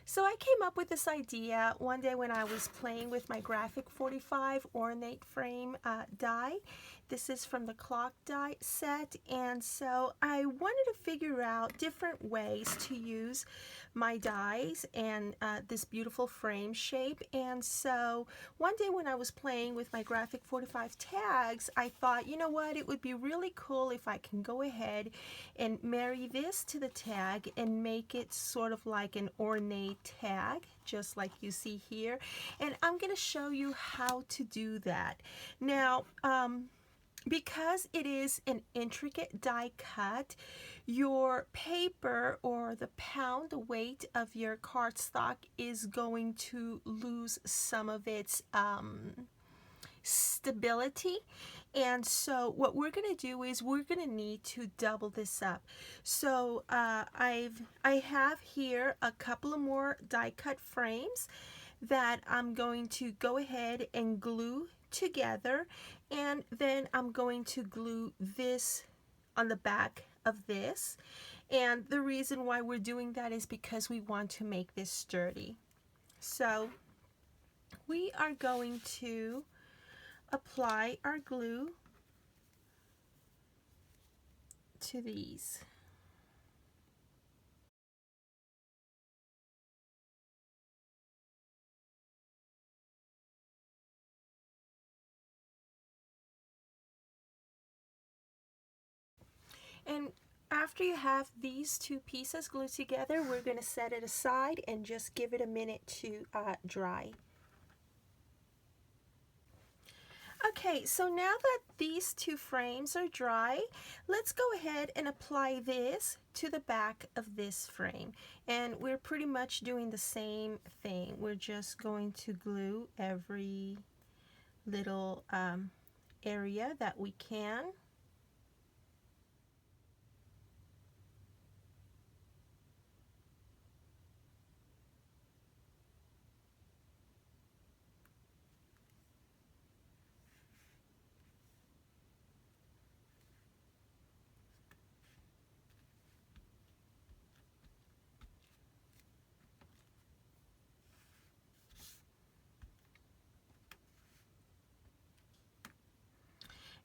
So I came up with this idea one day when I was playing with my graphic 45 ornate frame die. This is from the clock die set, and so I wanted to figure out different ways to use my dies and this beautiful frame shape. And so one day when I was playing with my graphic 45 tags, I thought, you know what, it would be really cool if I can go ahead and marry this to the tag and make it sort of like an ornate tag, just like you see here. And I'm going to show you how to do that. Now, because it is an intricate die cut, your paper or the pound weight of your cardstock is going to lose some of its stability. And so what we're going to do is we're going to need to double this up. So I have here a couple of more die cut frames that I'm going to go ahead and glue together, and then I'm going to glue this on the back of this. And the reason why we're doing that is because we want to make this sturdy. So we are going to apply our glue to these. And after you have these two pieces glued together, we're going to set it aside and just give it a minute to dry. Okay, so now that these two frames are dry, let's go ahead and apply this to the back of this frame. And we're pretty much doing the same thing. We're just going to glue every little area that we can.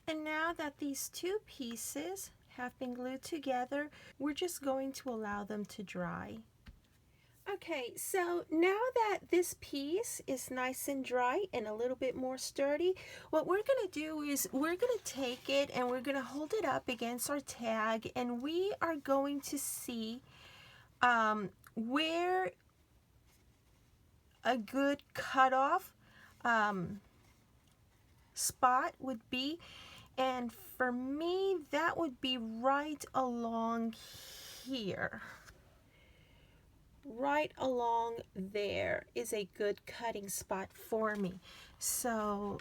And now that these two pieces have been glued together, we're just going to allow them to dry. Okay, so now that this piece is nice and dry and a little bit more sturdy, what we're going to do is we're going to take it and we're going to hold it up against our tag, and we are going to see where a good cutoff spot would be. And for me, that would be right along here. Right along there is a good cutting spot for me. So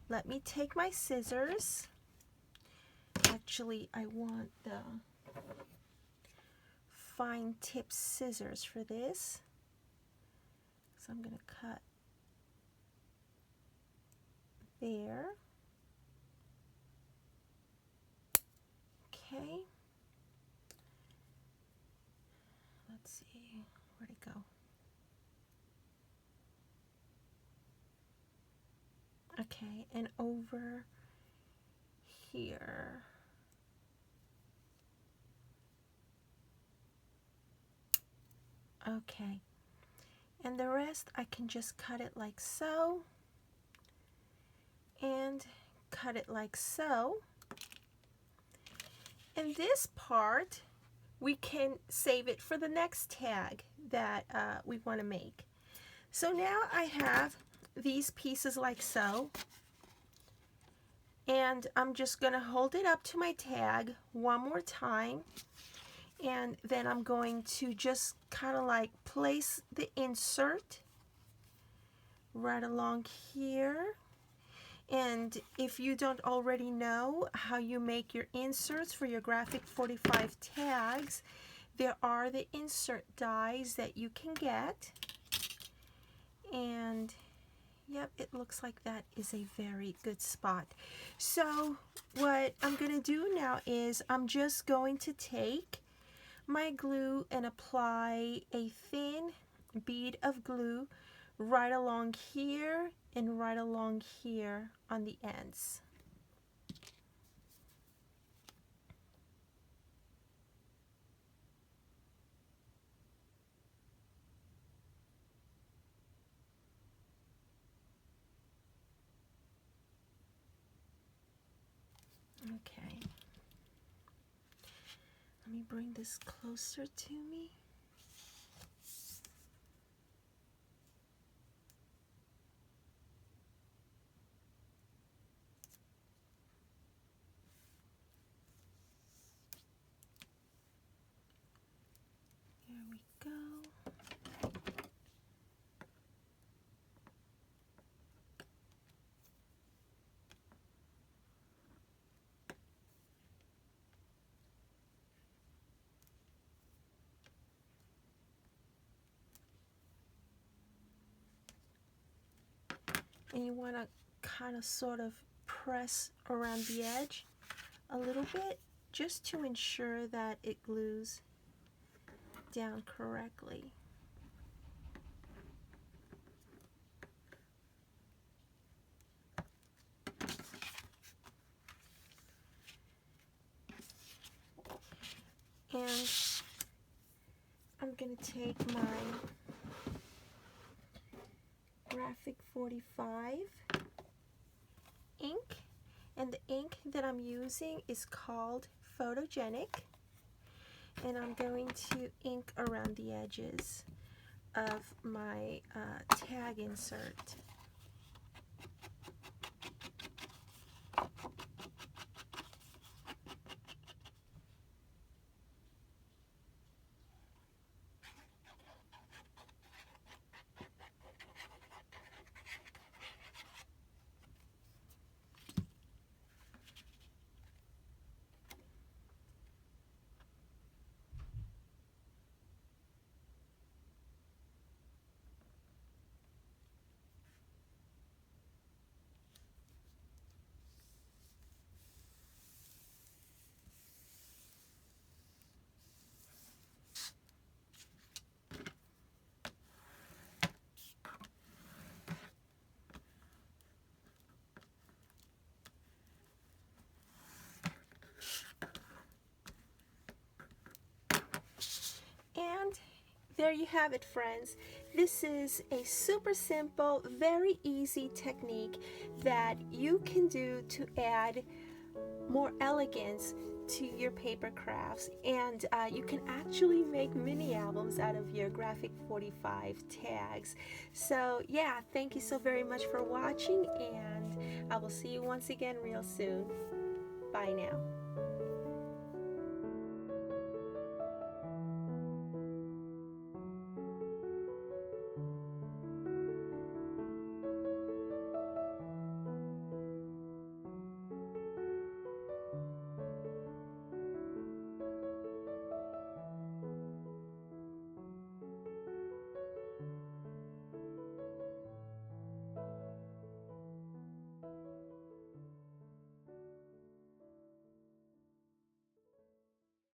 let me take my scissors. Actually, I want the fine tip scissors for this. So I'm going to cut there. Okay. Let's see, where'd it go? Okay, and over here. Okay, and the rest I can just cut it like so, and cut it like so. And this part, we can save it for the next tag that we want to make. So now I have these pieces like so, and I'm just going to hold it up to my tag one more time, and then I'm going to just kind of like place the insert right along here. And if you don't already know how you make your inserts for your graphic 45 tags, there are the insert dies that you can get. And yep, it looks like that is a very good spot. So what I'm going to do now is I'm just going to take my glue and apply a thin bead of glue right along here and right along here on the ends. Okay. Let me bring this closer to me. There we go. And you want to kind of sort of press around the edge a little bit just to ensure that it glues down correctly. And I'm going to take my Graphic 45 ink, and the ink that I'm using is called Photogenic, and I'm going to ink around the edges of my tag insert. And there you have it, friends. This is a super simple, very easy technique that you can do to add more elegance to your paper crafts, and you can actually make mini albums out of your Graphic 45 tags. So yeah, thank you so very much for watching, and I will see you once again real soon. Bye now.